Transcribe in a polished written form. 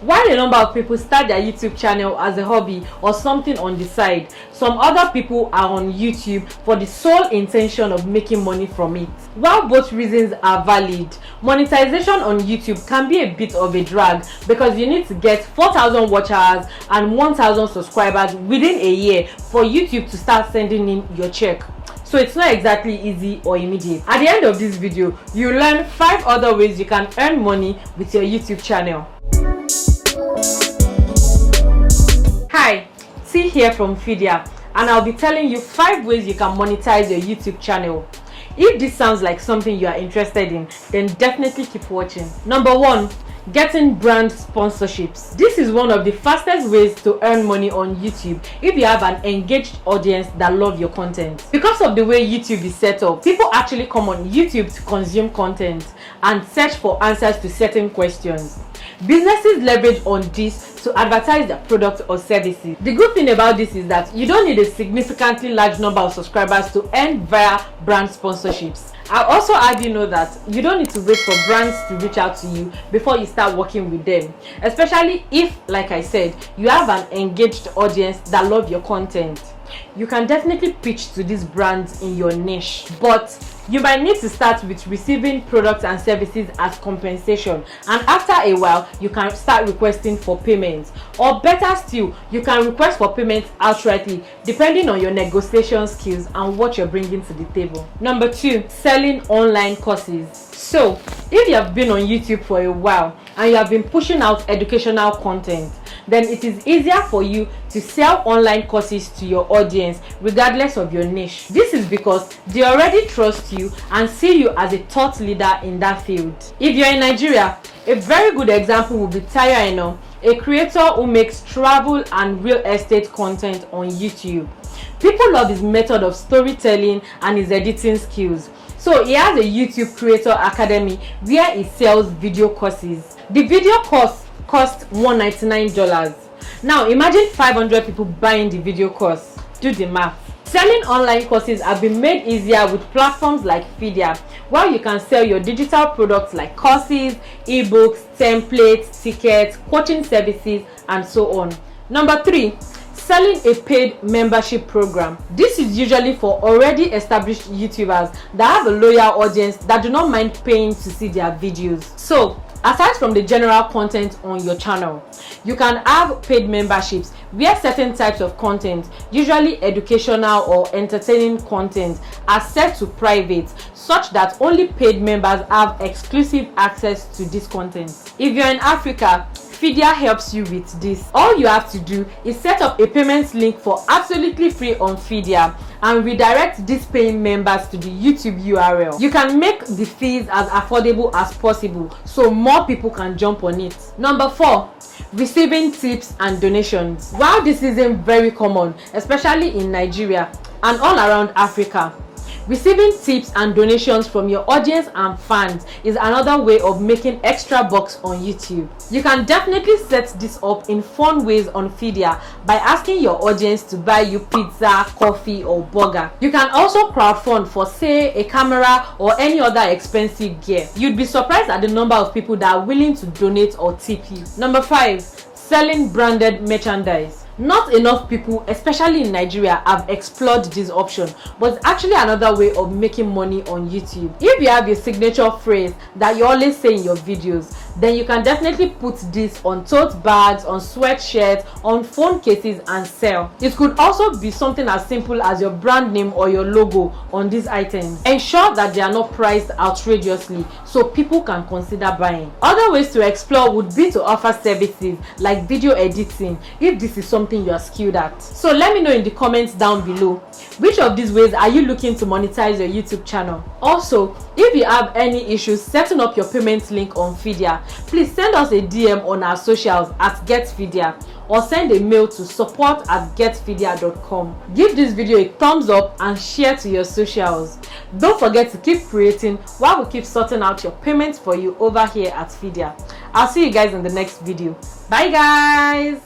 While a number of people start their YouTube channel as a hobby or something on the side, some other people are on YouTube for the sole intention of making money from it. While both reasons are valid, monetization on YouTube can be a bit of a drag because you need to get 4,000 watch hours and 1,000 subscribers within a year for YouTube to start sending in your check. So it's not exactly easy or immediate. At the end of this video, you learn 5 other ways you can earn money with your YouTube channel. Hi, T here from Fidia, and I'll be telling you 5 ways you can monetize your YouTube channel. If this sounds like something you are interested in, then definitely keep watching. Number 1, getting brand sponsorships. This is one of the fastest ways to earn money on YouTube if you have an engaged audience that love your content. Because of the way YouTube is set up, people actually come on YouTube to consume content and search for answers to certain questions. Businesses leverage on this to advertise their products or services. The good thing about this is that you don't need a significantly large number of subscribers to earn via brand sponsorships. I also have you know that you don't need to wait for brands to reach out to you before you start working with them, especially if, like I said, you have an engaged audience that love your content. You can definitely pitch to these brands in your niche, but you might need to start with receiving products and services as compensation, and after a while you can start requesting for payments, or better still, you can request for payments outrightly depending on your negotiation skills and what you're bringing to the table. Number 2, selling online courses. So if you have been on YouTube for a while and you have been pushing out educational content, then it is easier for you to sell online courses to your audience regardless of your niche. This is because they already trust you and see you as a thought leader in that field. If you're in Nigeria, a very good example would be Tayo Eno, a creator who makes travel and real estate content on YouTube. People love his method of storytelling and his editing skills. So he has a YouTube Creator Academy where he sells video courses. The video course costs $199. Now imagine 500 people buying the video course. Do the math. Selling online courses have been made easier with platforms like Fidia, where you can sell your digital products like courses, ebooks, templates, tickets, coaching services, and so on. Number 3, selling a paid membership program. This is usually for already established YouTubers that have a loyal audience that do not mind paying to see their videos. So aside from the general content on your channel, you can have paid memberships where certain types of content, usually educational or entertaining content, are set to private such that only paid members have exclusive access to this content. If you're in Africa, Fidia helps you with this. All you have to do is set up a payment link for absolutely free on Fidia and redirect these paying members to the YouTube URL. You can make the fees as affordable as possible so more people can jump on it. Number 4, receiving tips and donations. While this isn't very common, especially in Nigeria and all around Africa, receiving tips and donations from your audience and fans is another way of making extra bucks on YouTube. You can definitely set this up in fun ways on Fidia by asking your audience to buy you pizza, coffee, or burger. You can also crowdfund for, say, a camera or any other expensive gear. You'd be surprised at the number of people that are willing to donate or tip you. Number 5, selling branded merchandise. Not enough people, especially in Nigeria, have explored this option, but it's actually another way of making money on YouTube. If you have a signature phrase that you always say in your videos, then you can definitely put this on tote bags, on sweatshirts, on phone cases and sell. It could also be something as simple as your brand name or your logo on these items. Ensure that they are not priced outrageously so people can consider buying. Other ways to explore would be to offer services like video editing if this is something you are skilled at. So let me know in the comments down below, which of these ways are you looking to monetize your YouTube channel? Also, if you have any issues setting up your payment link on Fidia, please send us a DM on our socials at GetFidia or send a mail to support@getfidia.com. Give this video a thumbs up and share to your socials. Don't forget to keep creating while we keep sorting out your payments for you over here at Fidia. I'll see you guys in the next video. Bye guys.